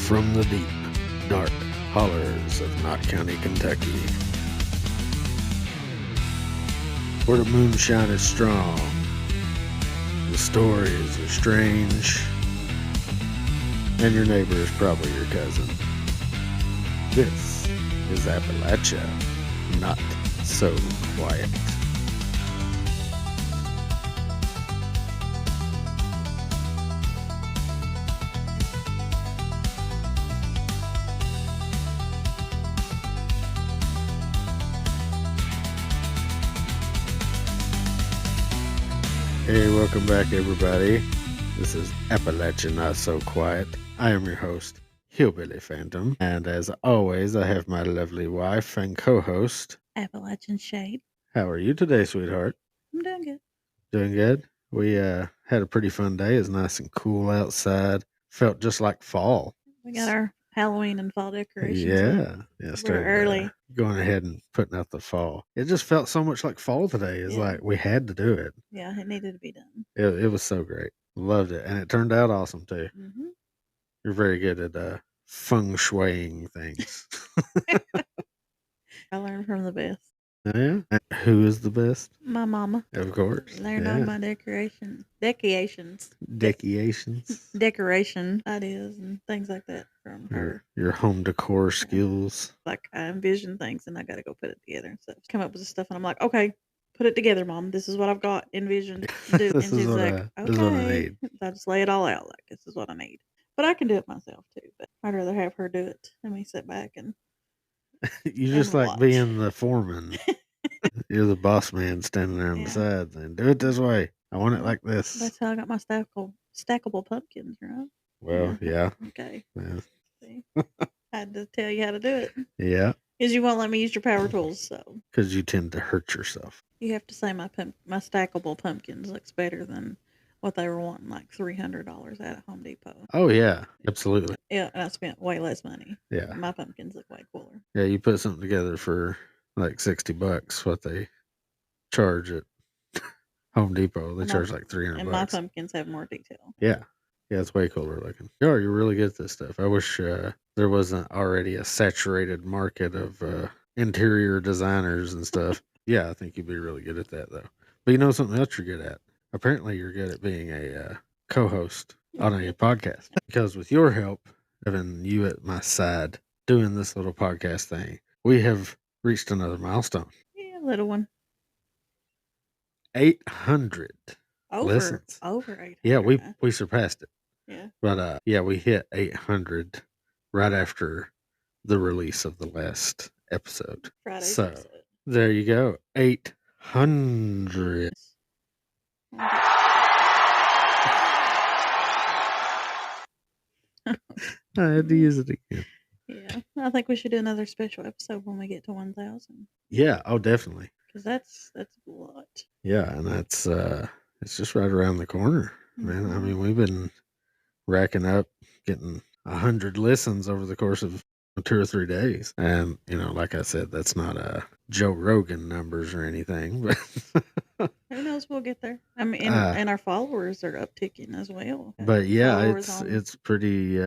from the deep, dark hollers of Knott County, Kentucky, where the moonshine is strong, the stories are strange, and your neighbor is probably your cousin. This is Appalachia, not so quiet. Hey, welcome back, everybody. This is Appalachia Not So Quiet. I am your host, Hillbilly Phantom, and as always, I have my lovely wife and co-host, Appalachian Shade. How are you today, sweetheart? I'm doing good. Doing good. We had a pretty fun day. It's nice and cool outside. Felt just like fall. We got our Halloween and fall decorations Yeah, up. yeah. We're Started early. going ahead and putting out the fall. It just felt so much like fall today. It's Yeah. like we had to do it. Yeah, it needed to be done. It was so great. Loved it, and it turned out awesome too. Mm-hmm. You're very good at feng shuiing things. I learned from the best. Yeah. And who is the best? My mama. Of course. Learned all my decorations, Decorations. decoration ideas and things like that from her. Your home decor skills. Like I envision things and I got to go put it together and stuff. Come up with the stuff and I'm like, okay, put it together, Mom. This is what I've got envisioned. Do. This and is she's what like, this is what I okay. need. I just lay it all out like this is what I need. But I can do it myself too. But I'd rather have her do it than me sit back and You just like watch. being the foreman. You're the boss man standing there on the side saying, do it this way. I want it like this. That's how I got my stackable pumpkins, right? Well, yeah. Okay. Yeah. See? I had to tell you how to do it. Yeah. Because you won't let me use your power tools, so. Because you tend to hurt yourself. You have to say my stackable pumpkins looks better than what they were wanting, like $300 at Home Depot. Oh, yeah. Absolutely. Yeah, and I spent way less money. Yeah. My pumpkins look way cooler. Yeah, you put something together for like $60, what they charge at Home Depot. They charge like $300. And my pumpkins have more detail. Yeah. Yeah, it's way cooler looking. You're really good at this stuff. I wish there wasn't already a saturated market of interior designers and stuff. Yeah, I think you'd be really good at that, though. But you know something else you're good at? Apparently, you're good at being a co-host on a podcast. Because with your help, having you at my side doing this little podcast thing, we have reached another milestone. Yeah, little one. 800 listens. Over 800. Yeah, we surpassed it. Yeah. But yeah, we hit 800 right after the release of the last episode. Friday's episode. There you go. 800. I had to use it again. Yeah, I think we should do another special episode when we get to 1,000. Yeah, oh, definitely. Because that's a lot. Yeah, and that's it's just right around the corner, man. I mean, we've been racking up, getting 100 listens over the course of 2 or 3 days, and like I said, that's not Joe Rogan numbers or anything, but who knows? We'll get there. I mean, and our followers are upticking as well. But yeah, it's pretty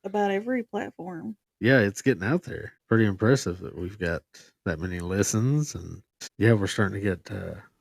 about every platform. Yeah, it's getting out there. Pretty impressive that we've got that many listens, and yeah, we're starting to get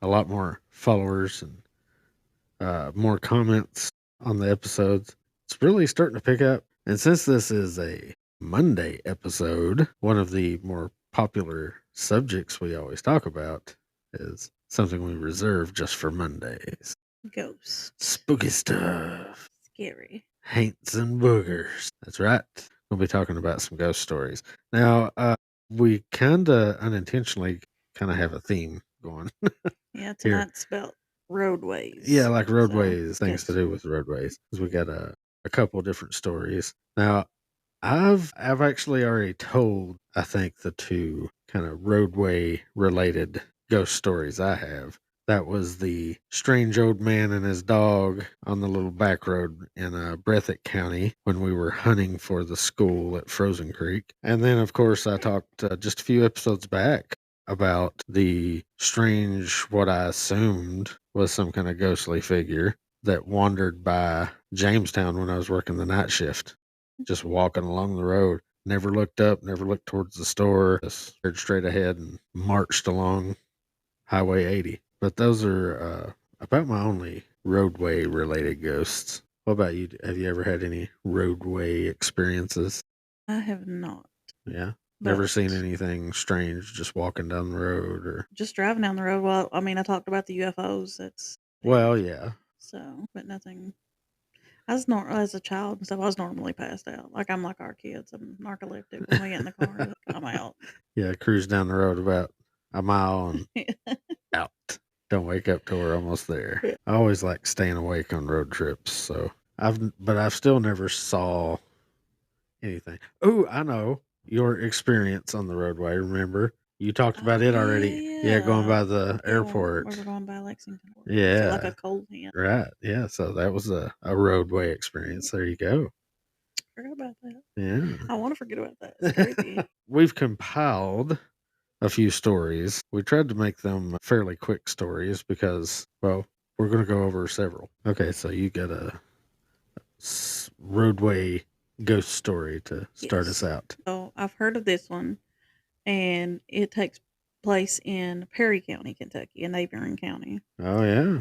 a lot more followers and more comments on the episodes. It's really starting to pick up. And since this is a Monday episode, one of the more popular subjects we always talk about is something we reserve just for Mondays. Ghosts. Spooky stuff. Scary. Haints and boogers. That's right. We'll be talking about some ghost stories. Now, we kind of unintentionally have a theme going. Yeah, tonight's spelled roadways. Yeah, like roadways, things to do with roadways. Because we got a couple different stories. Now, I've actually already told, I think, the 2 kind of roadway related ghost stories I have. That was the strange old man and his dog on the little back road in Breathitt County when we were hunting for the school at Frozen Creek. And then, of course, I talked just a few episodes back about the strange, what I assumed was some kind of ghostly figure that wandered by Jamestown when I was working the night shift. just walking along the road. Never looked up, never looked towards the store. Just stared straight ahead and marched along Highway 80. But those are about my only roadway related ghosts. What about you? Have you ever had any roadway experiences? I have not. Yeah. Never seen But anything strange just walking down the road or. just driving down the road. Well, I mean, I talked about the UFOs. That's Well, it. yeah. So, but nothing. As a child and stuff, I was normally passed out. Like I'm like our kids. I'm narcoleptic when we get in the car. Like, I'm out. Yeah, cruise down the road about a mile and out. Don't wake up till we're almost there. Yeah. I always like staying awake on road trips, so I've still never saw anything. Oh, I know your experience on the roadway. Remember, you talked Oh about it yeah, already. Yeah, going yeah, by the yeah. When we airport. were going by Lexington, was it like a Yeah, cold hint? right. Yeah, so that was a roadway experience. There you go. Forgot about that. Yeah. I want to forget about that. It's creepy. We've compiled a few stories. We tried to make them fairly quick stories because, well, we're going to go over several. Okay, so you got a roadway ghost story to start us Yes. out. So I've heard of this one, and it takes place in Perry County, Kentucky, a neighboring county. Oh, yeah.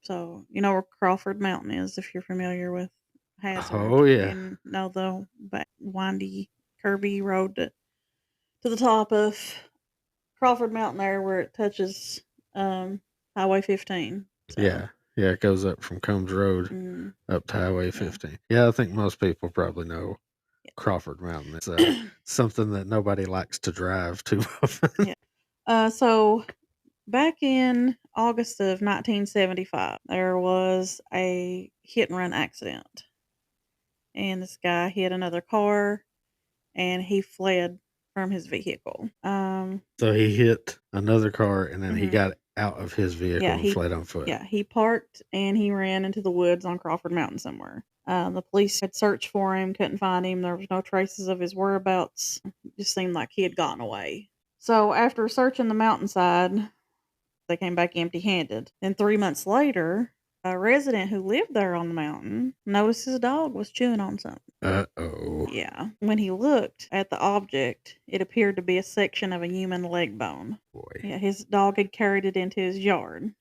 So you know where Crawford Mountain is, if you're familiar with Hazard, Oh, yeah. and know the windy, curvy road to the top of Crawford Mountain there, where it touches Highway 15. So Yeah. Yeah, it goes up from Combs Road mm, up to Highway yeah, 15. Yeah, I think most people probably know yeah. Crawford Mountain. It's something that nobody likes to drive too often. Yeah. So back in August of 1975, there was a hit and run accident, and this guy hit another car, and he fled from his vehicle. So he hit another car and then he Mhm. got out of his vehicle Yeah, and fled on foot. he parked and he ran into the woods on Crawford Mountain somewhere. The police had searched for him, couldn't find him. There was no traces of his whereabouts. It just seemed like he had gotten away. So after searching the mountainside, they came back empty-handed. Then 3 months later, a resident who lived there on the mountain noticed his dog was chewing on something. Uh-oh. Yeah. When he looked at the object, it appeared to be a section of a human leg bone. Boy. Yeah, his dog had carried it into his yard,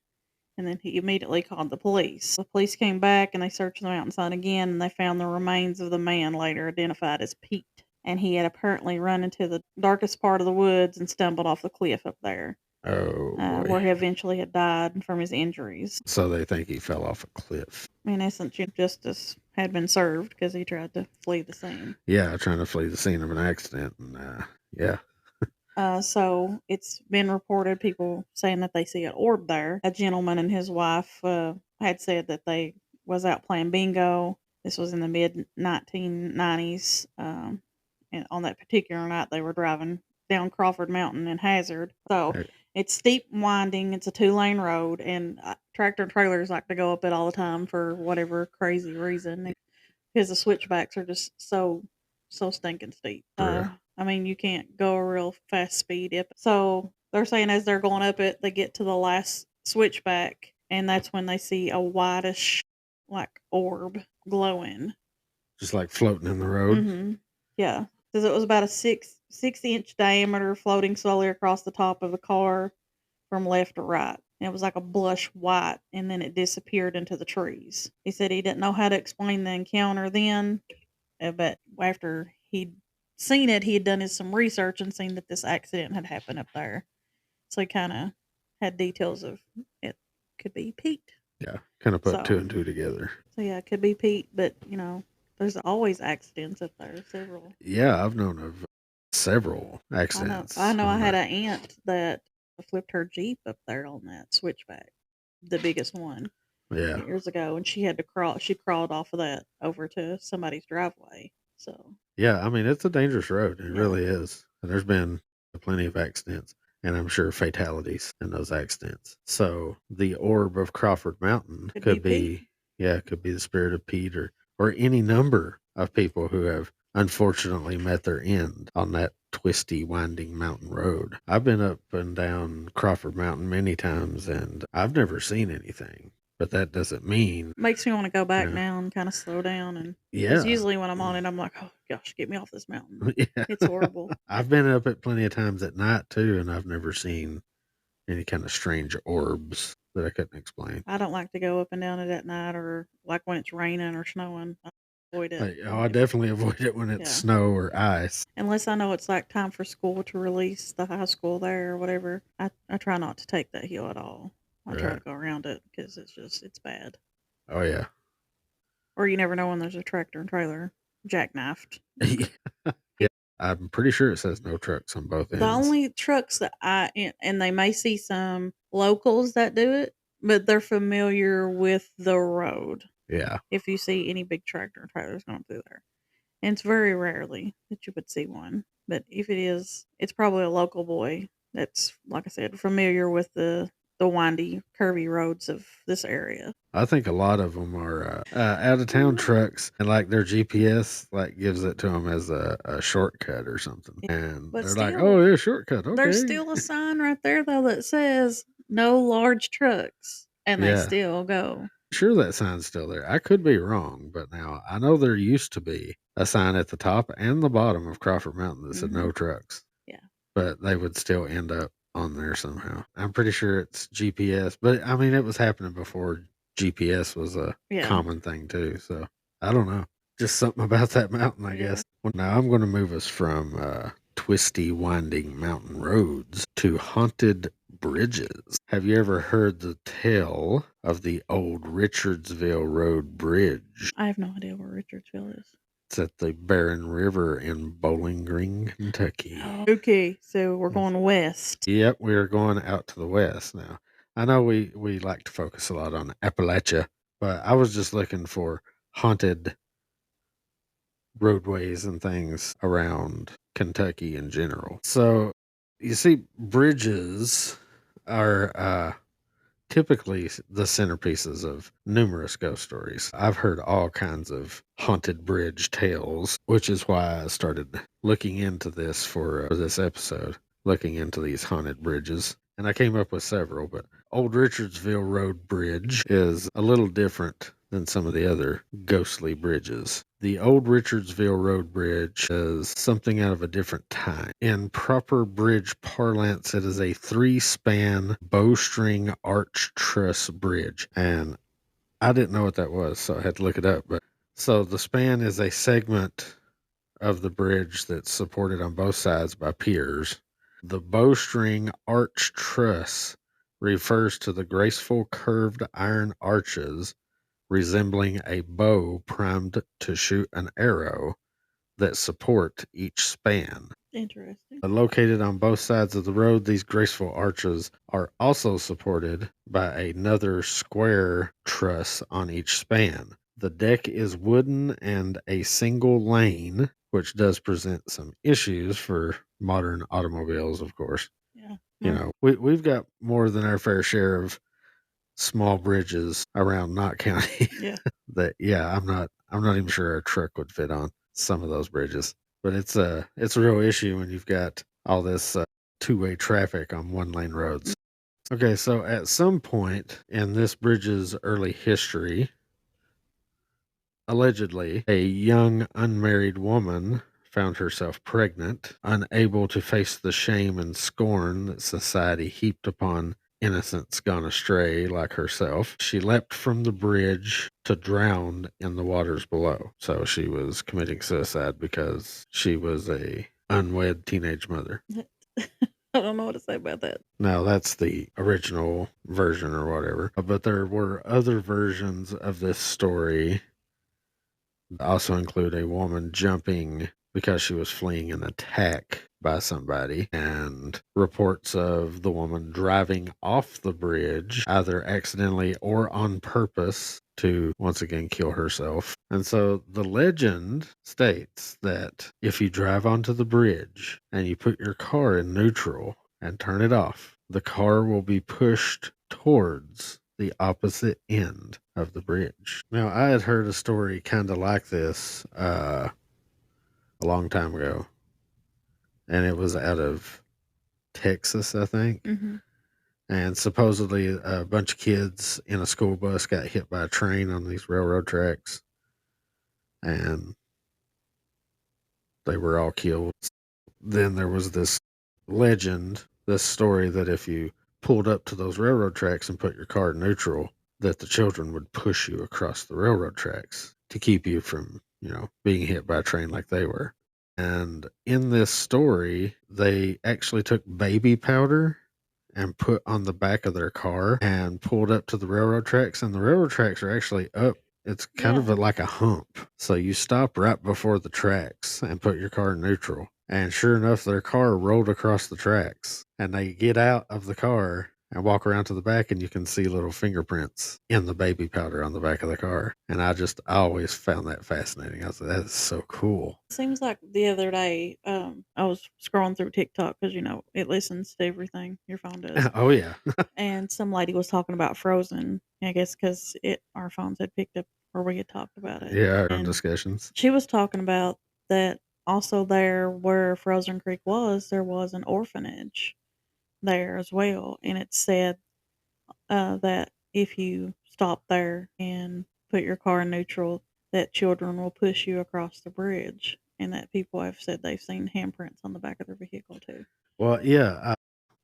and then he immediately called the police. The police came back and they searched the mountainside again, and they found the remains of the man later identified as Pete. And he had apparently run into the darkest part of the woods and stumbled off the cliff up there, Oh, boy. where he eventually had died from his injuries. So they think he fell off a cliff. In essence, justice had been served because he tried to flee the scene. Yeah, trying to flee the scene of an accident. And, yeah. So it's been reported, people saying that they see an orb there. A gentleman and his wife had said that they was out playing bingo. This was in the mid 1990s. And on that particular night, they were driving down Crawford Mountain in Hazard. So it's steep and winding. It's a 2-lane road, and tractor and trailers like to go up it all the time for whatever crazy reason, because the switchbacks are just so stinking steep. I mean, you can't go a real fast speed up. So they're saying as they're going up it, they get to the last switchback, and that's when they see a whitish, like orb glowing, just like floating in the road. Mm-hmm. Yeah, because it was about a 6-inch diameter, floating slowly across the top of the car from left to right. And it was like a blush white, and then it disappeared into the trees. He said he didn't know how to explain the encounter then, but after he'd seen it, he had done some research and seen that this accident had happened up there. So he kind of had details of it could be Pete. Yeah, kind of put two and two together. So yeah, it could be Pete, but there's always accidents up there. Several. Yeah, I've known of several accidents. I know. I had an aunt that flipped her Jeep up there on that switchback, the biggest one. Yeah. Years ago, and she had to crawl. She crawled off of that over to somebody's driveway. So yeah, I mean it's a dangerous road. It really is. And there's been plenty of accidents, and I'm sure fatalities in those accidents. So the orb of Crawford Mountain could be could be the spirit of Pete or any number of people who have unfortunately met their end on that twisty, winding mountain road. I've been up and down Crawford Mountain many times, and I've never seen anything. but that doesn't mean, Makes me want to go back yeah, now and kind of slow down. And because yeah, usually when I'm on it, I'm like, oh gosh, get me off this mountain. yeah. It's horrible. I've been up it plenty of times at night too, and I've never seen any kind of strange orbs that I couldn't explain. I don't like to go up and down it at night or like when it's raining or snowing. I avoid it. I definitely avoid it when it's Yeah. snow or ice. Unless I know it's like time for school to release the high school there or whatever, I try not to take that hill at all. I try Right. to go around it because it's bad. Oh yeah. Or you never know when there's a tractor and trailer jackknifed. Yeah. I'm pretty sure it says no trucks on both The ends. only trucks that and they may see some locals that do it, but they're familiar with the road. Yeah. If you see any big tractor and trailers going through there, and it's very rarely that you would see one. But if it is, it's probably a local boy that's, like I said, familiar with the windy, curvy roads of this area. I think a lot of them are out of town trucks, and like their GPS like gives it to them as a shortcut or something, and But they're like, still, "Oh yeah, shortcut, there's okay." still a sign right there though that says no large trucks, and they Yeah, still go. sure that sign's still there. I could be wrong, but now I know there used to be a sign at the top and the bottom of Crawford Mountain that said Hmm. no trucks, Yeah. but they would still end up on there somehow. I'm pretty sure it's GPS, but I mean, it was happening before GPS was a Yeah. common thing too. So I don't know. Just something about that mountain, I Yeah. guess. Well, now I'm going to move us from twisty, winding mountain roads to haunted bridges. Have you ever heard the tale of the old Richardsville Road Bridge? I have no idea where Richardsville is. It's at the Barren River in Bowling Green, Kentucky. Okay, so we're going west. Yep, we are going out to the west now. I know we like to focus a lot on Appalachia, but I was just looking for haunted roadways and things around Kentucky in general. So you see, bridges are typically the centerpieces of numerous ghost stories. I've heard all kinds of haunted bridge tales, which is why I started looking into this for this episode, looking into these haunted bridges. And I came up with several, but Old Richardsville Road Bridge is a little different than some of the other ghostly bridges. The Old Richardsville Road Bridge is something out of a different time. In proper bridge parlance, it is a 3-span bowstring arch truss bridge. And I didn't know what that was, so I had to look it up. But so the span is a segment of the bridge that's supported on both sides by piers. The bowstring arch truss refers to the graceful curved iron arches resembling a bow primed to shoot an arrow that support each span. Interesting. Located on both sides of the road, these graceful arches are also supported by another square truss on each span. The deck is wooden and a single lane, which does present some issues for modern automobiles, of course. Yeah. You know, we've got more than our fair share of small bridges around Knott County Yeah. that I'm not even sure a truck would fit on some of those bridges. But it's a real issue when you've got all this two-way traffic on one-lane roads. Okay, so at some point in this bridge's early history, allegedly, a young unmarried woman found herself pregnant, unable to face the shame and scorn that society heaped upon innocents gone astray like herself. She leapt from the bridge to drown in the waters below. So she was committing suicide because she was a unwed teenage mother. I don't know what to say about that. Now, that's the original version or whatever. But there were other versions of this story that also include a woman jumping because she was fleeing an attack by somebody, and reports of the woman driving off the bridge, either accidentally or on purpose, to once again kill herself. And so the legend states that if you drive onto the bridge and you put your car in neutral and turn it off, the car will be pushed towards the opposite end of the bridge. Now, I had heard a story kind of like this a long time ago, and it was out of Texas, I think. Mm-hmm. And supposedly a bunch of kids in a school bus got hit by a train on these railroad tracks, and they were all killed. Then there was this legend, this story that if you pulled up to those railroad tracks and put your car in neutral, that the children would push you across the railroad tracks to keep you from, being hit by a train like they were. And in this story, they actually took baby powder and put on the back of their car and pulled up to the railroad tracks. And the railroad tracks are actually up. It's kind of Yeah. like a hump. So you stop right before the tracks and put your car in neutral. And sure enough, their car rolled across the tracks. And they get out of the car and walk around to the back, and you can see little fingerprints in the baby powder on the back of the car. And I always found that fascinating. I was like, that is so cool. Seems like the other day, I was scrolling through TikTok because it listens to everything your phone does, Oh, yeah. and some lady was talking about Frozen. I guess because our phones had picked up where we had talked about it, Yeah, on and discussions. she was talking about that also there where Frozen Creek was, there was an orphanage there as well, and it said that if you stop there and put your car in neutral, that children will push you across the bridge, and that people have said they've seen handprints on the back of their vehicle too. Well, yeah,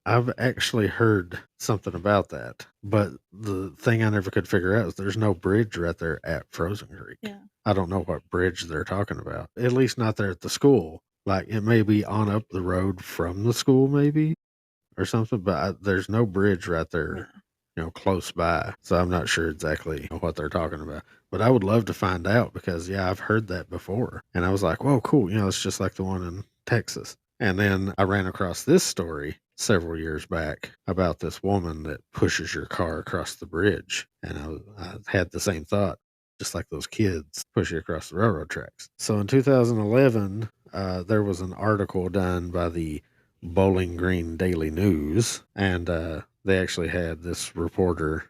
I've actually heard something about that, but the thing I never could figure out is there's no bridge right there at Frozen Creek. Yeah. I don't know what bridge they're talking about. At least not there at the school. Like it may be on up the road from the school, maybe or something, but there's no bridge right there, Yeah. close by. So I'm not sure exactly what they're talking about. But I would love to find out because, yeah, I've heard that before. And I was like, whoa, cool. It's just like the one in Texas. And then I ran across this story several years back about this woman that pushes your car across the bridge. And I had the same thought, just like those kids push you across the railroad tracks. So in 2011, there was an article done by the Bowling Green Daily News, and they actually had this reporter,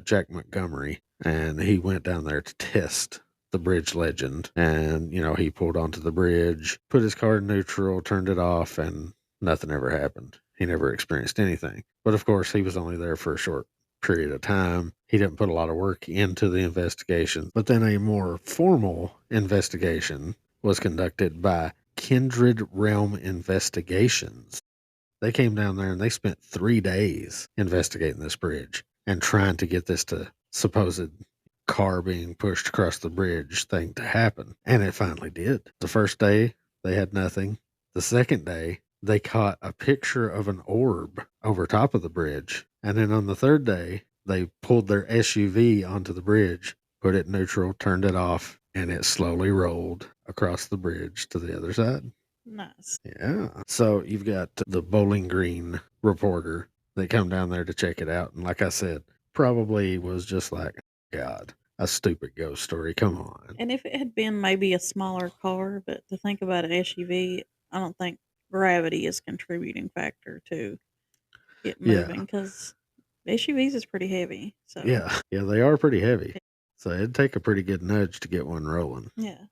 Jack Montgomery, and he went down there to test the bridge legend. And, he pulled onto the bridge, put his car in neutral, turned it off, and nothing ever happened. He never experienced anything. But of course, he was only there for a short period of time. He didn't put a lot of work into the investigation. But then a more formal investigation was conducted by Kindred Realm Investigations. They came down there and they spent 3 days investigating this bridge and trying to get this to supposed car being pushed across the bridge thing to happen. And it finally did. The first day, they had nothing. The second day, they caught a picture of an orb over top of the bridge. And then on the third day, they pulled their SUV onto the bridge, put it neutral, turned it off, and it slowly rolled across the bridge to the other side. Nice. Yeah. So you've got the Bowling Green reporter that come down there to check it out. And like I said, probably was just like, God, a stupid ghost story. Come on. And if it had been maybe a smaller car, but to think about an SUV, I don't think gravity is a contributing factor to it Yeah. moving because SUVs is pretty heavy. So Yeah. Yeah. They are pretty heavy. So it'd take a pretty good nudge to get one rolling. yeah.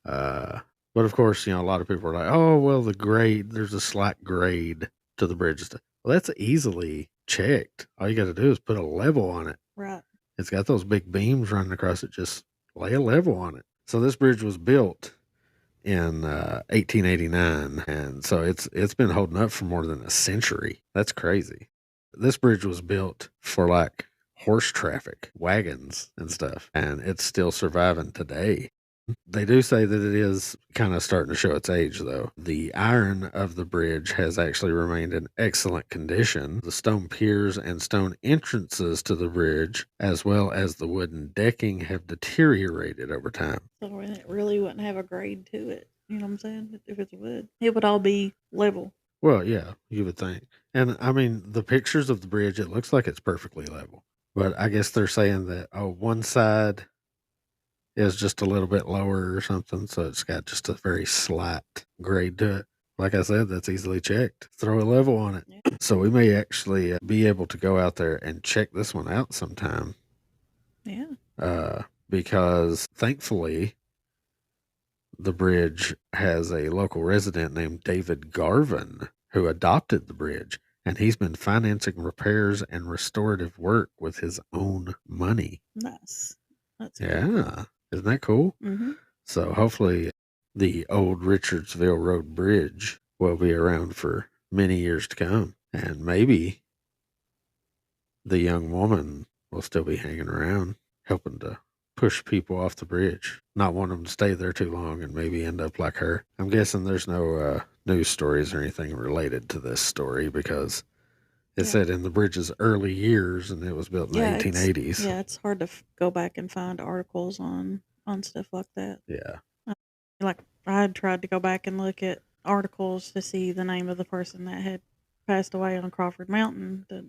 But of course, a lot of people are like, oh, well, there's a slight grade to the bridge. Well, that's easily checked. All you got to do is put a level on it. Right. It's got those big beams running across it. Just lay a level on it. So this bridge was built in 1889, and so it's been holding up for more than a century. That's crazy. This bridge was built for like horse traffic, wagons and stuff, and it's still surviving today. They do say that it is kind of starting to show its age, though. The iron of the bridge has actually remained in excellent condition. The stone piers and stone entrances to the bridge, as well as the wooden decking, have deteriorated over time. So it really wouldn't have a grade to it. You know what I'm saying? If it's wood, it would all be level. Well, yeah, you would think. And I mean, the pictures of the bridge, it looks like it's perfectly level. But I guess they're saying that, one side is just a little bit lower or something, so it's got just a very slight grade to it. Like I said, that's easily checked. Throw a level on it. Yeah. So we may actually be able to go out there and check this one out sometime. Yeah. Because thankfully, the bridge has a local resident named David Garvin who adopted the bridge, and he's been financing repairs and restorative work with his own money. Nice. That's cool. Yeah. Isn't that cool? Mm-hmm. So hopefully the old Richardsville Road Bridge will be around for many years to come. And maybe the young woman will still be hanging around, helping to push people off the bridge, not want them to stay there too long and maybe end up like her. I'm guessing there's no news stories or anything related to this story because it Yeah. said in the bridge's early years and it was built in the 1880s. It's hard to go back and find articles on stuff like that. Yeah. Like I had tried to go back and look at articles to see the name of the person that had passed away on Crawford Mountain that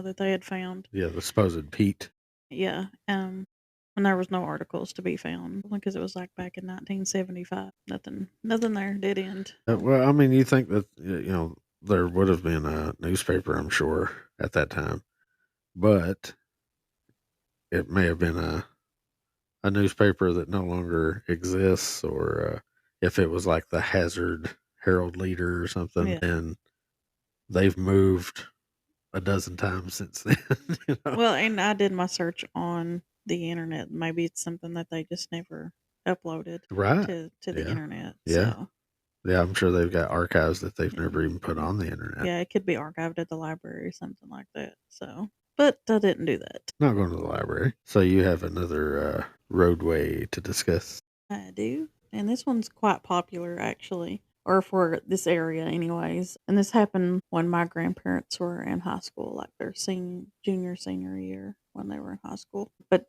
that they had found. Yeah, the supposed Pete. Yeah, and there was no articles to be found because it was like back in 1975. Nothing there did end. Well, I mean, you think that, there would have been a newspaper, I'm sure, at that time, but it may have been a newspaper that no longer exists, or if it was like the Hazard Herald Leader or something, Yeah. and they've moved a dozen times since then. Well, and I did my search on the internet. Maybe it's something that they just never uploaded Right. to the internet. Yeah. So Yeah, I'm sure they've got archives that they've yeah. never even put on the internet. Yeah, it could be archived at the library or something like that. So, but I didn't do that. Not going to the library. So you have another roadway to discuss. I do. And this one's quite popular, actually, or for this area, anyways. And this happened when my grandparents were in high school, like their senior year when they were in high school. But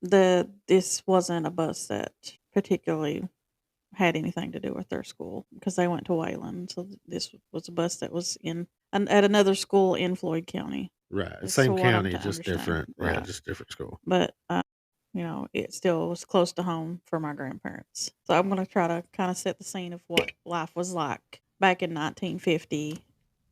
this wasn't a bus that particularly had anything to do with their school because they went to Wayland. So this was a bus that was at another school in Floyd County. Right. That's Same what I'm county, to just understand. different. Yeah, Right. just different school. But it still was close to home for my grandparents. So I'm going to try to kind of set the scene of what life was like back in 1950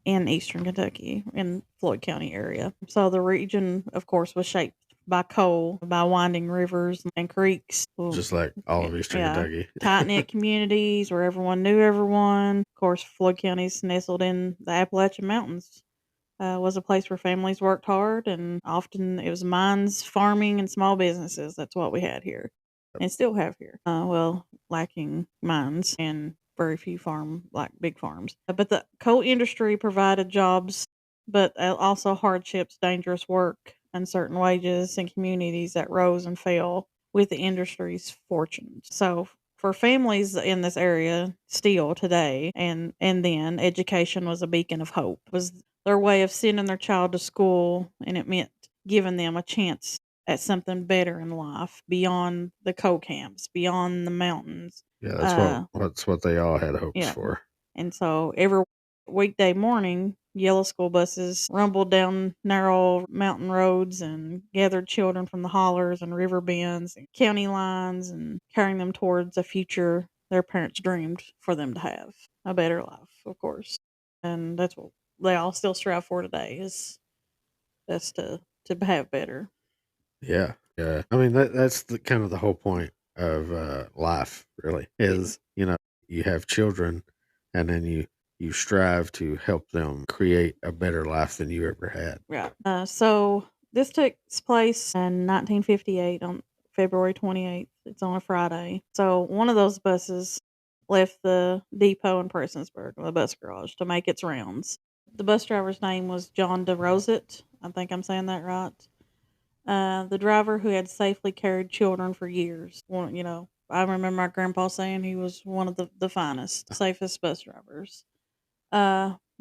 in eastern Kentucky, in Floyd County area. So the region, of course, was shaped by coal, by winding rivers and creeks. Just like all of Eastern Kentucky. Tight knit communities where everyone knew everyone. Of course, Floyd County's nestled in the Appalachian Mountains. Was a place where families worked hard, and often it was mines, farming, and small businesses. That's what we had here, and still have here. Lacking mines and very few big farms. But the coal industry provided jobs, but also hardships, dangerous work, uncertain wages, and communities that rose and fell with the industry's fortunes. So for families in this area still today and then education was a beacon of hope. It was their way of sending their child to school, and it meant giving them a chance at something better in life beyond the coal camps, beyond the mountains. Yeah, that's what they all had hopes for. And so every weekday morning, yellow school buses rumbled down narrow mountain roads and gathered children from the hollers and river bends and county lines and carrying them towards a future their parents dreamed for them to have, a better life, of course. And that's what they all still strive for today that's to have better. Yeah. Yeah. I mean, that's the kind of the whole point of life, really, is, you have children and then you strive to help them create a better life than you ever had. Right. So this takes place in 1958 on February 28th. It's on a Friday. So one of those buses left the depot in Prestonsburg, the bus garage, to make its rounds. The bus driver's name was John DeRosett. I think I'm saying that right. The driver who had safely carried children for years. I remember my grandpa saying he was one of the finest, safest bus drivers.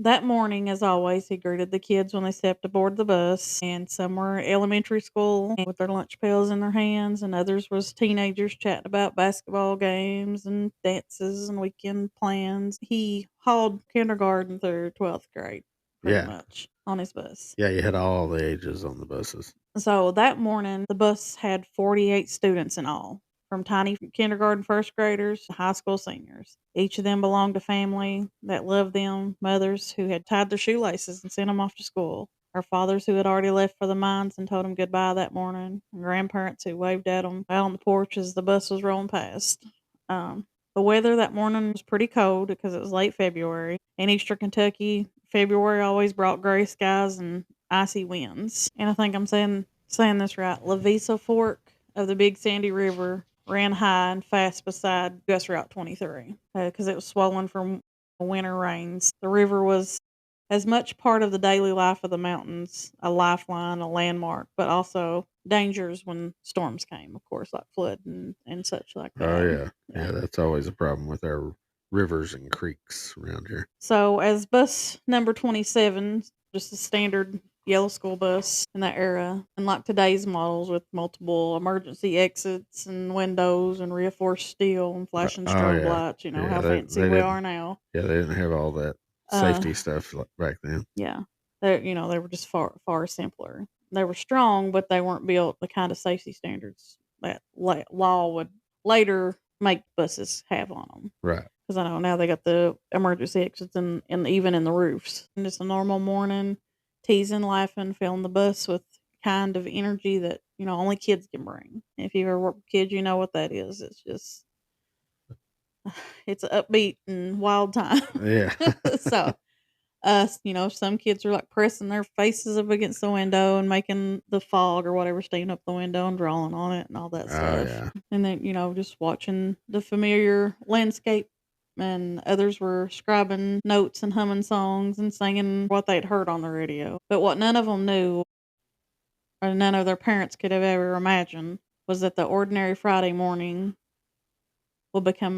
That morning, as always, he greeted the kids when they stepped aboard the bus, and some were elementary school with their lunch pails in their hands, and others was teenagers chatting about basketball games and dances and weekend plans. He hauled kindergarten through 12th grade, pretty much, on his bus. Yeah, you had all the ages on the buses. So that morning, the bus had 48 students in all, from tiny kindergarten first graders to high school seniors. Each of them belonged to family that loved them, mothers who had tied their shoelaces and sent them off to school, or fathers who had already left for the mines and told them goodbye that morning, and grandparents who waved at them out on the porch as the bus was rolling past. The weather that morning was pretty cold because it was late February. In eastern Kentucky, February always brought gray skies and icy winds. And I think I'm saying this right. Lavisa Fork of the Big Sandy River ran high and fast beside US Route 23 because it was swollen from winter rains. The river was as much part of the daily life of the mountains, a lifeline, a landmark, but also dangers when storms came, of course, like flood and such like Oh that. yeah, Yeah. yeah. That's always a problem with our rivers and creeks around here. So, as bus number 27, just a standard yellow school bus in that era, and like today's models with multiple emergency exits and windows and reinforced steel and flashing Oh strobe yeah, lights, yeah. how They fancy they we didn't. are now. Yeah, they didn't have all that Uh, safety stuff back then. yeah, they were just far simpler. They were strong, but they weren't built the kind of safety standards that law would later make buses have on them. Right. Because I know now they got the emergency exits and even in the roofs. And it's a normal morning, teasing, laughing, filling the bus with kind of energy that only kids can bring. If you've ever worked with kids, you know what that is. It's just it's an upbeat and wild time. Yeah. So some kids are like pressing their faces up against the window and making the fog or whatever stain up the window and drawing on it and all that Oh stuff. yeah. And then, just watching the familiar landscape. And others were scribing notes and humming songs and singing what they'd heard on the radio. But what none of them knew, or none of their parents could have ever imagined, was that the ordinary Friday morning will become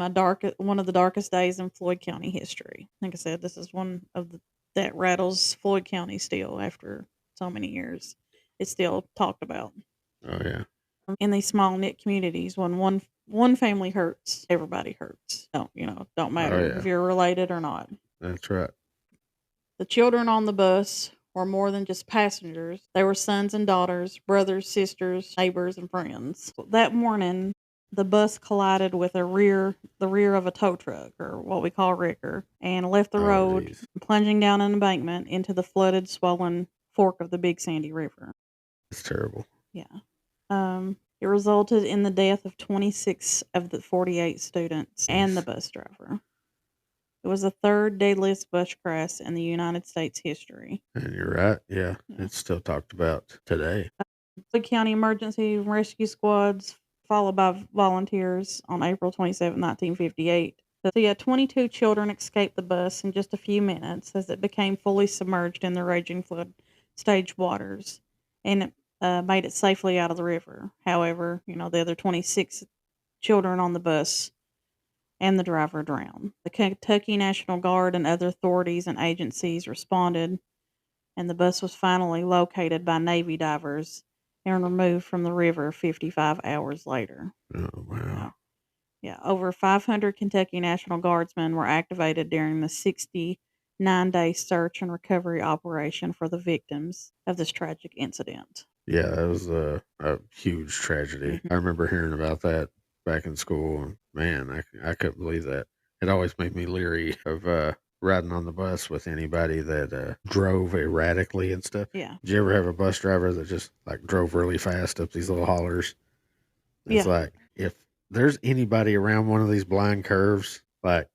one of the darkest days in Floyd County history. Like I said, this is one of that rattles Floyd County still after so many years. It's still talked about Oh yeah. in these small knit communities. When one family hurts, everybody hurts. Don't Oh matter if yeah. you're related or not. That's right. The children on the bus were more than just passengers. They were sons and daughters, brothers, sisters, neighbors, and friends. That morning, the bus collided with the rear of a tow truck, or what we call wrecker, and left the Oh road, geez. plunging down an embankment into the flooded, swollen fork of the Big Sandy River. It's terrible. Yeah. It resulted in the death of 26 of the 48 students and the Jeez. bus driver. It was the third deadliest bus crash in the United States history. And you're right. Yeah, Yeah. it's still talked about today. Floyd County Emergency Rescue Squads, followed by volunteers on April 27, 1958. So, yeah, 22 children escaped the bus in just a few minutes as it became fully submerged in the raging flood stage waters and made it safely out of the river. However, the other 26 children on the bus and the driver drowned. The Kentucky National Guard and other authorities and agencies responded, and the bus was finally located by Navy divers and removed from the river 55 hours later. Oh wow. Wow. Yeah, over 500 Kentucky National Guardsmen were activated during the 69-day search and recovery operation for the victims of this tragic incident. Yeah, that was a huge tragedy. Mhm. I remember hearing about that back in school. And man, I couldn't believe that. It always made me leery of riding on the bus with anybody that drove erratically and stuff. Yeah. Did you ever have a bus driver that just like drove really fast up these little hollers? It's Yeah. like if there's anybody around one of these blind curves, like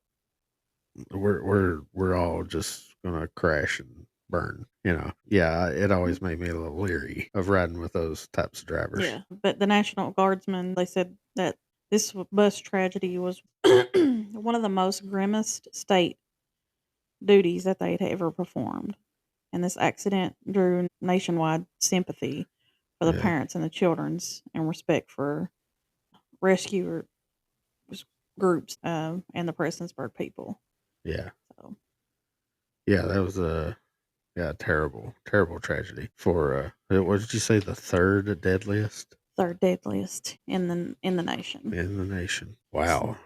we're all just gonna crash and burn. Yeah. It always made me a little leery of riding with those types of drivers. Yeah, but the National Guardsmen, they said that this bus tragedy was one of the most grimmest state duties that they'd ever performed. And this accident drew nationwide sympathy for the Yeah, parents and the children's and respect for rescue groups and the Prestonsburg people. yeah, So, yeah. That was a terrible, terrible tragedy for what did you say, the third deadliest third deadliest in the nation. in the nation? So, Wow,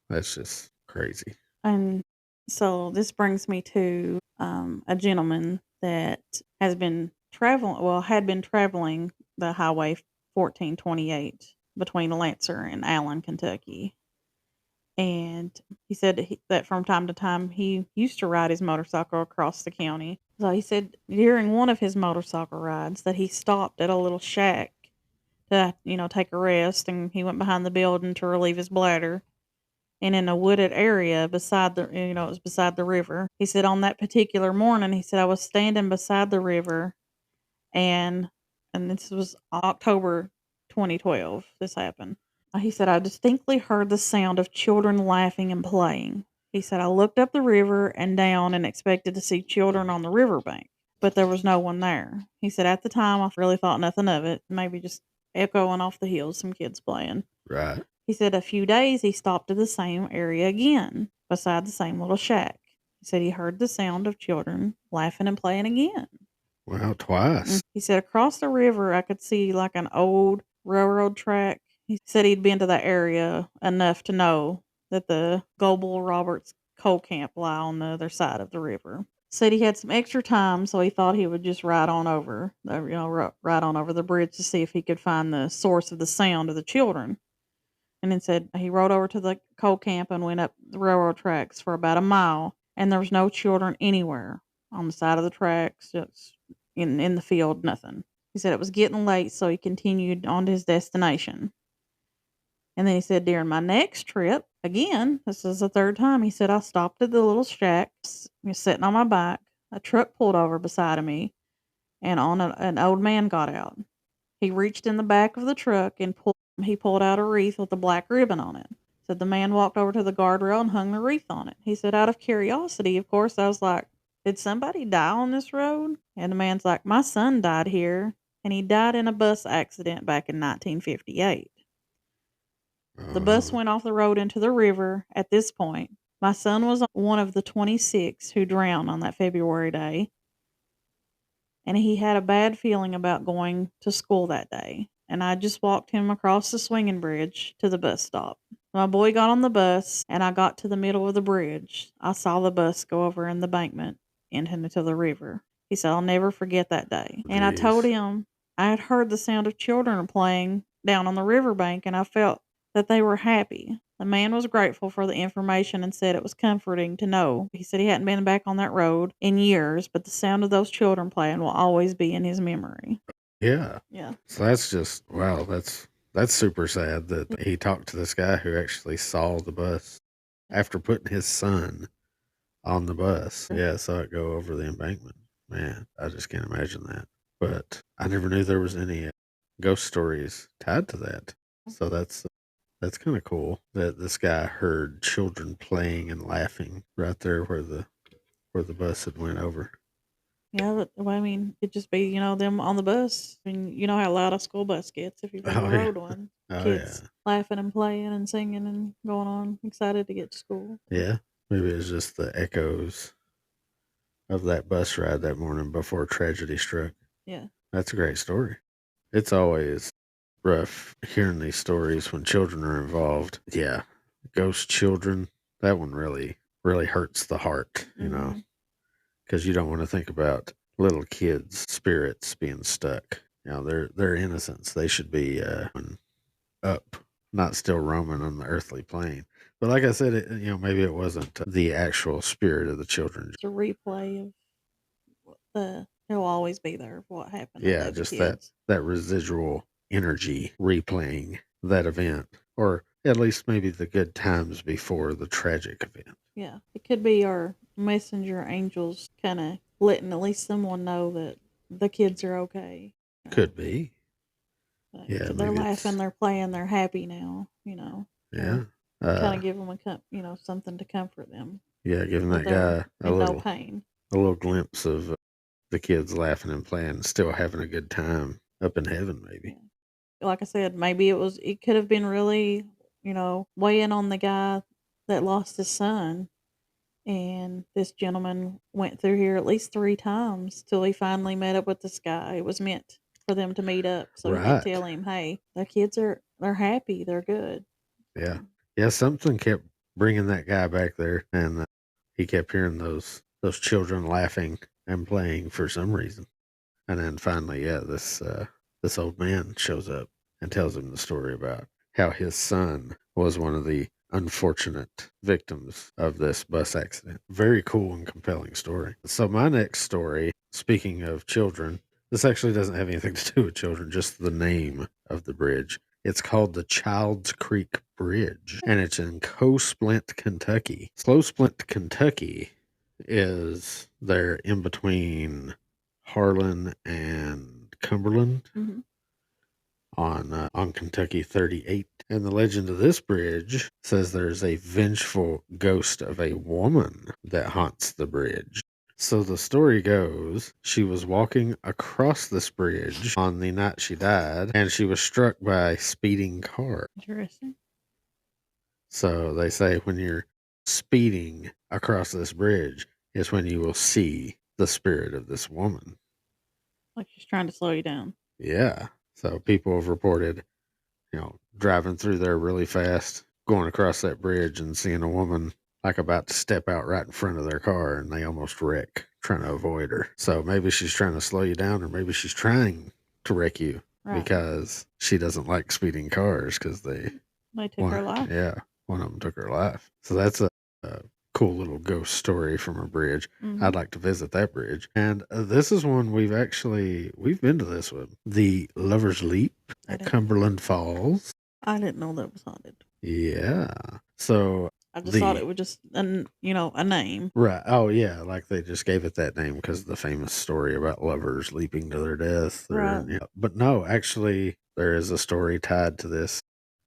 that's just crazy. and so this brings me to a gentleman that had been traveling the Highway 1428 between Lancer and Allen, Kentucky. And he said that from time to time he used to ride his motorcycle across the county. So he said during one of his motorcycle rides that he stopped at a little shack to, take a rest, and he went behind the building to relieve his bladder. and in a wooded area beside it was beside the river. He said on that particular morning, he said, I was standing beside the river, and this was October 2012, this happened. He said, I distinctly heard the sound of children laughing and playing. He said, I looked up the river and down and expected to see children on the riverbank, but there was no one there. He said, at the time, I really thought nothing of it, maybe just echoing off the hills, some kids playing. Right. He said a few days he stopped at the same area again, beside the same little shack. He said he heard the sound of children laughing and playing again. Wow, twice. He said across the river I could see like an old railroad track. He said he'd been to that area enough to know that the Goebel Roberts coal camp lie on the other side of the river. Said he had some extra time, so he thought he would just ride on over, ride on over the bridge to see if he could find the source of the sound of the children. And then said he rode over to the coal camp and went up the railroad tracks for about a mile, and there was no children anywhere on the side of the tracks, just in the field, nothing. He said it was getting late, so he continued on to his destination. And then he said during my next trip, again, this is the third time, he said I stopped at the little shack, sitting on my bike. A truck pulled over beside of me, and an old man got out. He reached in the back of the truck and pulled out a wreath with a black ribbon on it. Said the man walked over to the guardrail and hung the wreath on it. He said, out of curiosity, of course, I was like, did somebody die on this road? And the man's like, my son died here, and he died in a bus accident back in 1958. The bus went off the road into the river at this point. My son was one of the 26 who drowned on that February day, and he had a bad feeling about going to school that day. And I just walked him across the swinging bridge to the bus stop. My boy got on the bus, and I got to the middle of the bridge. I saw the bus go over in the embankment into the river. He said, I'll never forget that day. And I told him I had heard the sound of children playing down on the riverbank, and I felt that they were happy. The man was grateful for the information and said it was comforting to know. He said he hadn't been back on that road in years, but the sound of those children playing will always be in his memory. Yeah. Yeah. So that's just, wow, that's super sad that he talked to this guy who actually saw the bus after putting his son on the bus. Yeah, saw it go over the embankment. Man, I just can't imagine that. But I never knew there was any ghost stories tied to that. So that's kind of cool that this guy heard children playing and laughing right there where the bus had went over. Yeah, but, well, I mean, it'd just be, them on the bus. I mean, you know how loud a school bus gets if you've ever rode one. Oh, Kids yeah. laughing and playing and singing and going on, excited to get to school. Yeah. Maybe it's just the echoes of that bus ride that morning before tragedy struck. Yeah. That's a great story. It's always rough hearing these stories when children are involved. Yeah. Ghost children, that one really, really hurts the heart, because you don't want to think about little kids' spirits being stuck. Their innocence. They should be up, not still roaming on the earthly plane. But like I said, maybe it wasn't the actual spirit of the children. It's a replay of it'll always be there of what happened to Yeah, those just kids. that residual energy replaying that event, or at least maybe the good times before the tragic event. Yeah, it could be our messenger angels kind of letting at least someone know that the kids are okay. Could be. Yeah, So they're maybe laughing, they're playing, they're happy now. Yeah. Kind of give them something to comfort them. Yeah, giving that guy no pain. A little glimpse of the kids laughing and playing, still having a good time up in heaven, maybe. Yeah. Like I said, maybe it could have been really, weighing on the guy that lost his son. And this gentleman went through here at least 3 times till he finally met up with this guy. It was meant for them to meet up so he could tell him, hey, the kids they're happy, they're good. Yeah. Yeah, something kept bringing that guy back there, and he kept hearing those children laughing and playing for some reason. And then finally, this old man shows up and tells him the story about how his son was one of the unfortunate victims of this bus accident. Very cool and compelling story. So my next story, speaking of children, this actually doesn't have anything to do with children, just the name of the bridge. It's called the Childs Creek Bridge, and it's in Closplint, Kentucky. Closplint, Kentucky is there in between Harlan and Cumberland Mm-hmm. on Kentucky 38. And the legend of this bridge says there's a vengeful ghost of a woman that haunts the bridge. So the story goes, she was walking across this bridge on the night she died, and she was struck by a speeding car. Interesting. So they say when you're speeding across this bridge is when you will see the spirit of this woman. Like she's trying to slow you down. Yeah. So people have reported, driving through there really fast, going across that bridge and seeing a woman like about to step out right in front of their car and they almost wreck trying to avoid her. So maybe she's trying to slow you down or maybe she's trying to wreck you because she doesn't like speeding cars because they took her life. Yeah, one of them took her life. So that's a cool little ghost story from a bridge. Mm-hmm. I'd like to visit that bridge. And this is one we've been to this one. The Lover's Leap at Cumberland Falls. I didn't know that was haunted. Yeah. So I just thought it was just a name. Right. Oh yeah, like they just gave it that name because of the famous story about lovers leaping to their death. Right. But no, actually there is a story tied to this.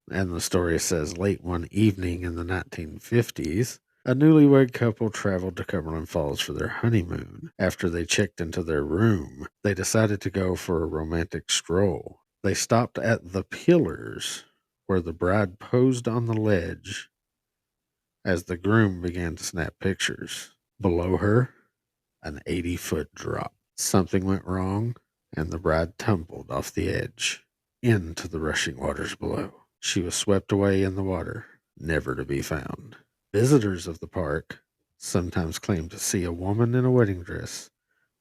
And the story says late one evening in the 1950s, a newlywed couple traveled to Cumberland Falls for their honeymoon. After they checked into their room, they decided to go for a romantic stroll. They stopped at the pillars where the bride posed on the ledge as the groom began to snap pictures. Below her, an 80-foot drop. Something went wrong, and the bride tumbled off the edge into the rushing waters below. She was swept away in the water, never to be found. Visitors of the park sometimes claim to see a woman in a wedding dress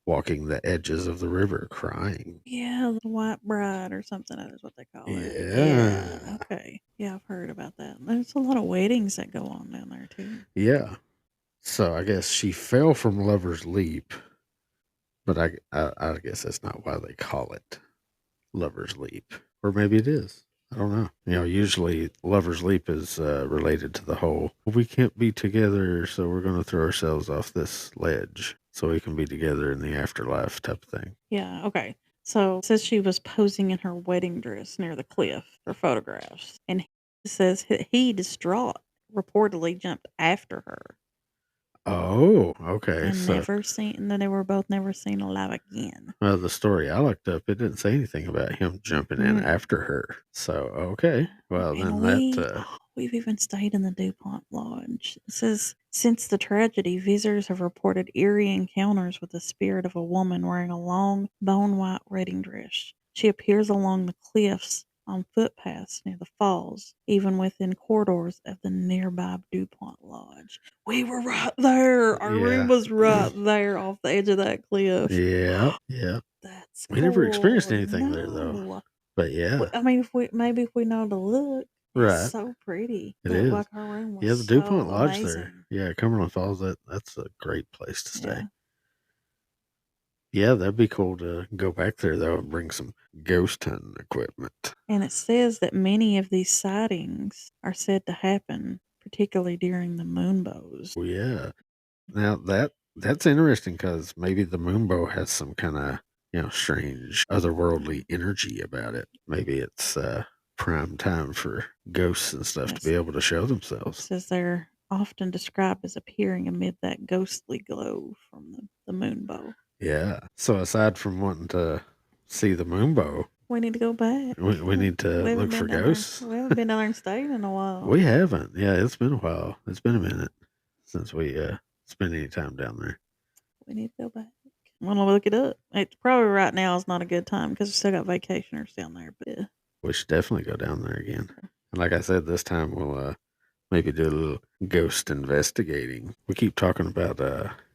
walking the edges of the river crying. Yeah, the white bride or something. That is what they call it. Yeah. Okay. Yeah, I've heard about that. There's a lot of weddings that go on down there too. Yeah. So I guess she fell from Lover's Leap, but I guess that's not why they call it Lover's Leap. Or maybe it is. I don't know. Usually Lover's Leap is related to the whole, we can't be together, so we're going to throw ourselves off this ledge so we can be together in the afterlife type of thing. Yeah, okay. So it says she was posing in her wedding dress near the cliff for photographs. And it says he, distraught, reportedly jumped after her. Oh, okay. And then they were both never seen alive again. Well, the story I looked up, it didn't say anything about him jumping in after her. So, okay. Well, And then we've even stayed in the DuPont Lodge. It says, since the tragedy, visitors have reported eerie encounters with the spirit of a woman wearing a long, bone-white wedding dress. She appears along the cliffs on footpaths near the falls, even within corridors of the nearby DuPont Lodge. We were right there. Our room was right there off the edge of that cliff. Yeah, yeah. That's We never experienced anything there, though. But yeah. I mean, if we know to look, right. It's so pretty. It is. Like our room was the DuPont Lodge amazing. there. Yeah, Cumberland Falls, that's a great place to stay. Yeah, that'd be cool to go back there, though, and bring some ghost hunting equipment. And it says that many of these sightings are said to happen, particularly during the moonbows. Oh, yeah. Now, that's interesting because maybe the moonbow has some kind of, strange, otherworldly energy about it. Maybe it's prime time for ghosts and stuff to be able to show themselves. It says they're often described as appearing amid that ghostly glow from the moonbow. Yeah. So aside from wanting to see the moonbow, we need to go back. We need to look for ghosts. We haven't been down there and stayed in a while. We haven't. Yeah, it's been a while. It's been a minute since we spent any time down there. We need to go back. I want to look it up. It's probably right now is not a good time because we still got vacationers down there. But yeah. We should definitely go down there again. And like I said, this time we'll maybe do a little ghost investigating. We keep talking about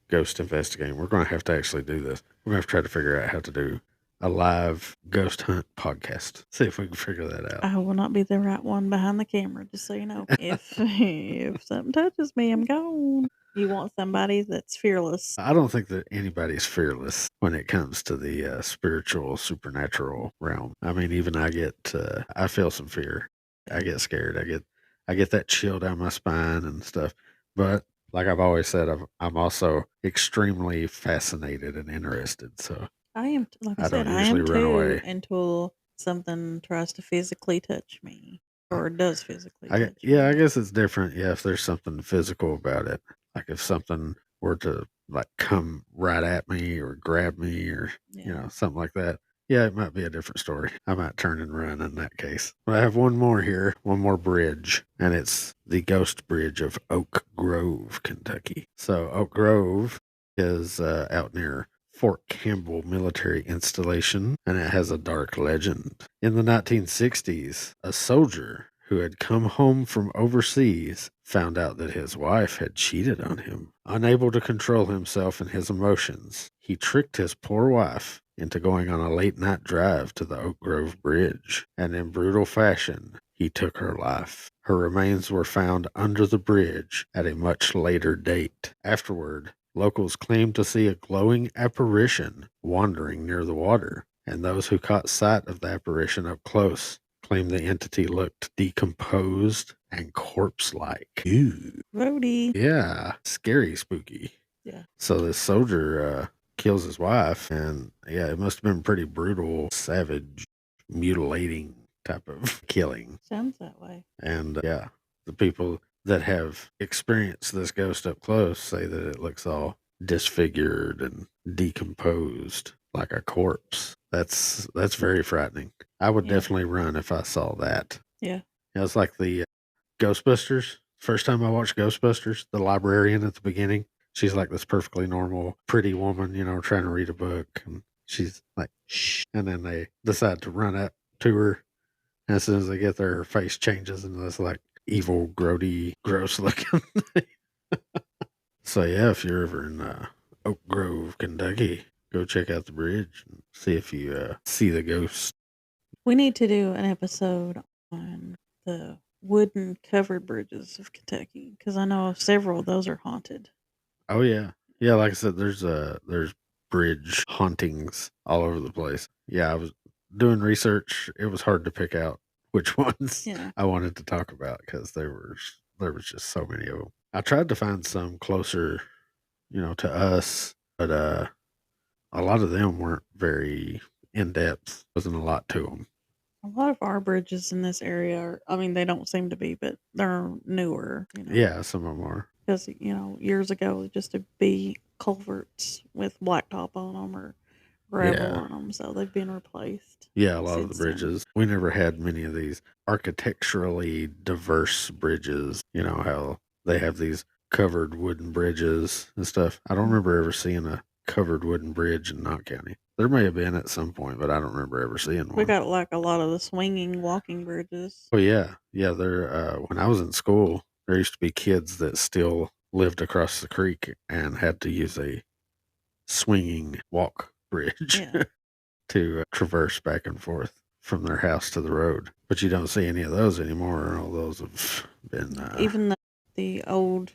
ghost investigating. We're going to have to actually do this. We're going to have to try to figure out how to do a live ghost hunt podcast. See if we can figure that out. I will not be the right one behind the camera, just so you know. If something touches me, I'm gone. You want somebody that's fearless. I don't think that anybody's fearless when it comes to the spiritual, supernatural realm. I mean, even I feel some fear. I get scared. I get that chill down my spine and stuff. But like I've always said, I'm also extremely fascinated and interested. So I am, like I I said, don't I usually am run too away. until something tries to physically touch me or does physically touch Yeah, I me. guess it's different. Yeah, if there's something physical about it, like if something were to like come right at me or grab me or Yeah. something like that. Yeah, it might be a different story. I might turn and run in that case. But I have one more here, one more bridge, and it's the Ghost Bridge of Oak Grove, Kentucky. So Oak Grove is out near Fort Campbell Military Installation, and it has a dark legend. In the 1960s, a soldier who had come home from overseas found out that his wife had cheated on him. Unable to control himself and his emotions, he tricked his poor wife into going on a late night drive to the Oak Grove Bridge, and in brutal fashion, he took her life. Her remains were found under the bridge at a much later date. Afterward, locals claimed to see a glowing apparition wandering near the water, and those who caught sight of the apparition up close claimed the entity looked decomposed and corpse-like. Ew. Rody. Yeah, scary, spooky. Yeah. So this soldier kills his wife, and yeah, it must have been pretty brutal, savage, mutilating type of killing. Sounds that way. And yeah, the people that have experienced this ghost up close say that it looks all disfigured and decomposed like a corpse. That's very frightening. I would Yeah. definitely run if I saw that. Yeah. It's like the Ghostbusters. First time I watched Ghostbusters, the librarian at the beginning, she's like this perfectly normal, pretty woman, trying to read a book, and she's like, shh. And then they decide to run up to her. And as soon as they get there, her face changes into this like evil, grody, gross looking thing. So, yeah, if you're ever in Oak Grove, Kentucky, go check out the bridge and see if you see the ghost. We need to do an episode on the wooden covered bridges of Kentucky because I know several of those are haunted. Oh, yeah. Yeah, like I said, there's bridge hauntings all over the place. Yeah, I was doing research. It was hard to pick out which ones Yeah. I wanted to talk about because there was just so many of them. I tried to find some closer, to us, but a lot of them weren't very in depth. Wasn't a lot to them. A lot of our bridges in this area are, I mean, they don't seem to be, but they're newer, Yeah, some of them are. because, years ago, it just to be culverts with blacktop on them or gravel Yeah. on them. So they've been replaced Yeah, a lot of the since then. bridges. We never had many of these architecturally diverse bridges. You know how they have these covered wooden bridges and stuff. I don't remember ever seeing a covered wooden bridge in Knott County. There may have been at some point, but I don't remember ever seeing We one. got like a lot of the swinging walking bridges. Oh yeah, yeah. There, when I was in school, there used to be kids that still lived across the creek and had to use a swinging walk bridge Yeah. to traverse back and forth from their house to the road. But you don't see any of those anymore. All those have been. Even the old,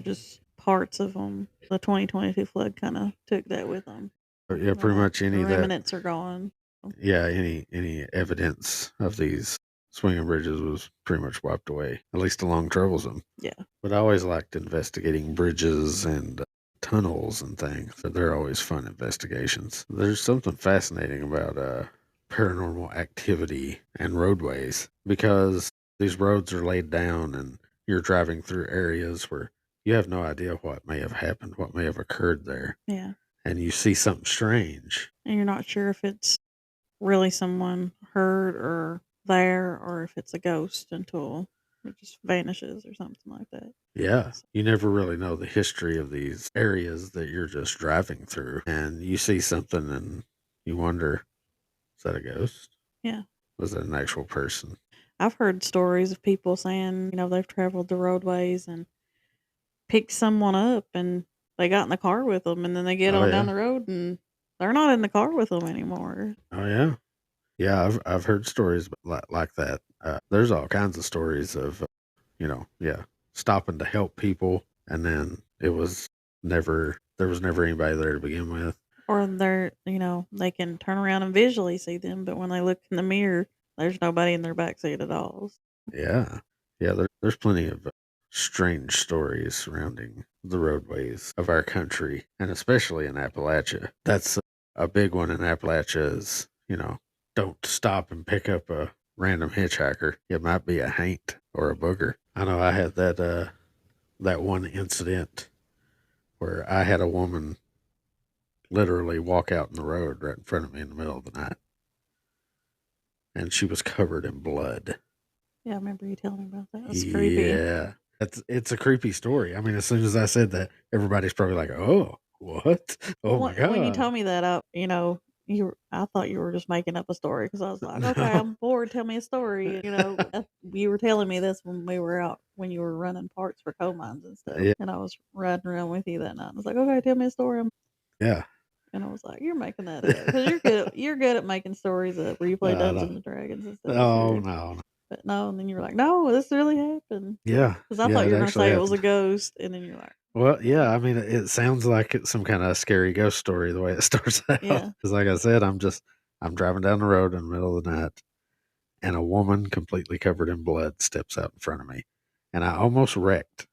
just parts of them, the 2022 flood kind of took that with them. Yeah, pretty much The any that. remnants are gone. Yeah, any evidence of these swinging bridges was pretty much wiped away, at least along Troublesome. Yeah. But I always liked investigating bridges and tunnels and things. So they're always fun investigations. There's something fascinating about paranormal activity and roadways because these roads are laid down and you're driving through areas where you have no idea what may have happened, what may have occurred there. Yeah. And you see something strange. And you're not sure if it's really someone hurt or there or if it's a ghost until it just vanishes or something like that. Yeah. You never really know the history of these areas that you're just driving through. And you see something and you wonder, is that a ghost? Yeah. Was it an actual person? I've heard stories of people saying, they've traveled the roadways and picked someone up and they got in the car with them and then they get Oh, on down yeah. the road and they're not in the car with them anymore. Oh, yeah. Yeah, I've heard stories like that. There's all kinds of stories of, yeah, stopping to help people and then there was never anybody there to begin with. Or they can turn around and visually see them, but when they look in the mirror, there's nobody in their backseat at all. Yeah. Yeah, there's plenty of strange stories surrounding the roadways of our country, and especially in Appalachia. That's a big one in Appalachia is, don't stop and pick up a random hitchhiker. It might be a haint or a booger. I know I had that one incident where I had a woman literally walk out in the road right in front of me in the middle of the night, and she was covered in blood. Yeah, I remember you telling me about that. That's creepy. Yeah. It's a creepy story. I mean, as soon as I said that, everybody's probably like, "Oh, what? Oh my When you god!" told me that, I thought you were just making up a story because I was like, okay, No. I'm bored. Tell me a story. You were telling me this when we were out when you were running parts for coal mines and stuff, Yeah, and I was riding around with you that night. I was like, okay, tell me a story. yeah. And I was like, you're making that up because you're good at making stories up where you play No, Dungeons no, and Dragons and stuff. no, no. But no, and then you were like, no, this really happened. Yeah, Because I yeah. thought you It were going to actually say it was a happened. ghost, and then you're like, Well, no. yeah. I mean, it sounds like it's some kind of scary ghost story the way it starts out. Yeah. Because, like I said, I'm driving down the road in the middle of the night, and a woman completely covered in blood steps out in front of me, and I almost wrecked,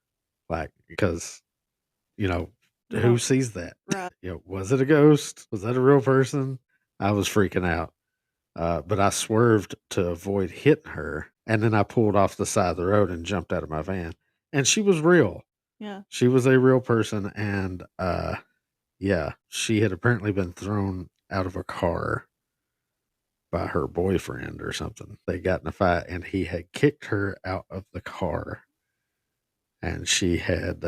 like because you know, who sees that? Right. Was it a ghost? Was that a real person? I was freaking out. But I swerved to avoid hitting her. And then I pulled off the side of the road and jumped out of my van. And she was real. Yeah. She was a real person. And yeah, she had apparently been thrown out of a car by her boyfriend or something. They got in a fight and he had kicked her out of the car. And she had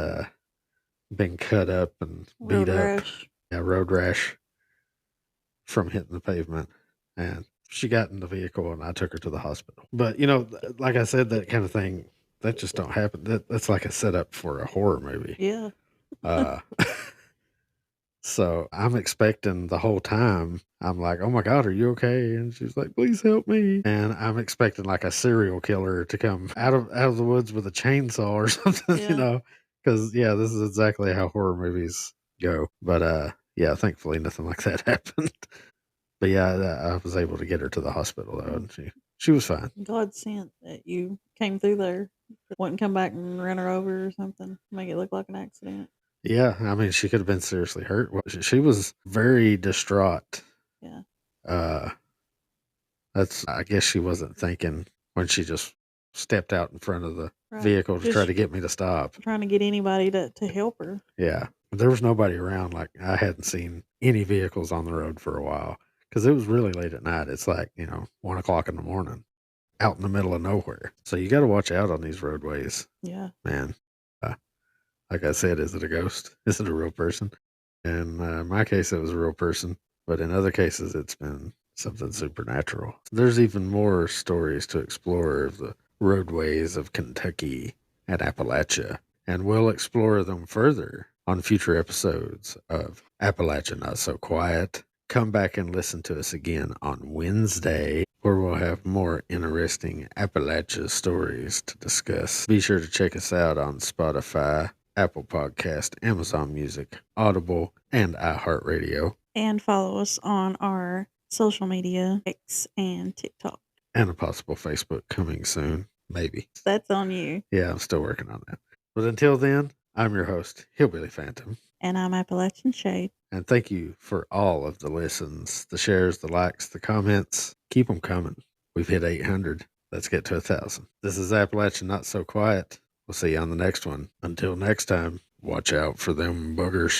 been cut up and beat Road up. rash. Yeah, road rash from hitting the pavement. And she got in the vehicle and I took her to the hospital. But, like I said, that kind of thing, that just don't happen. That's like a setup for a horror movie. Yeah. Uh, so I'm expecting the whole time, I'm like, oh my God, are you okay? And she's like, please help me. And I'm expecting like a serial killer to come out of the woods with a chainsaw or something, Yeah. because this is exactly how horror movies go. But yeah, thankfully nothing like that happened. But yeah, I was able to get her to the hospital though, and she was fine. God sent that you came through there. Wouldn't come back and run her over or something. Make it look like an accident. Yeah, I mean, she could have been seriously hurt. She was very distraught. Yeah. I guess she wasn't thinking when she just stepped out in front of the Right. vehicle to Just try to get me to stop. trying to get anybody to help her. Yeah, there was nobody around. Like I hadn't seen any vehicles on the road for a while because it was really late at night. It's like 1 o'clock in the morning, out in the middle of nowhere. So you got to watch out on these roadways. Yeah. Man, like I said, is it a ghost? Is it a real person? And in my case, it was a real person. But in other cases, it's been something supernatural. There's even more stories to explore of the roadways of Kentucky and Appalachia. And we'll explore them further on future episodes of Appalachia Not So Quiet. Come back and listen to us again on Wednesday, where we'll have more interesting Appalachia stories to discuss. Be sure to check us out on Spotify, Apple Podcast, Amazon Music, Audible, and iHeartRadio. And follow us on our social media, X and TikTok. And a possible Facebook coming soon. Maybe. That's on you. Yeah, I'm still working on that. But until then, I'm your host, Hillbilly Phantom. And I'm Appalachian Shade. And thank you for all of the listens, the shares, the likes, the comments. Keep them coming. We've hit 800. Let's get to 1,000. This is Appalachian Not So Quiet. We'll see you on the next one. Until next time, watch out for them buggers.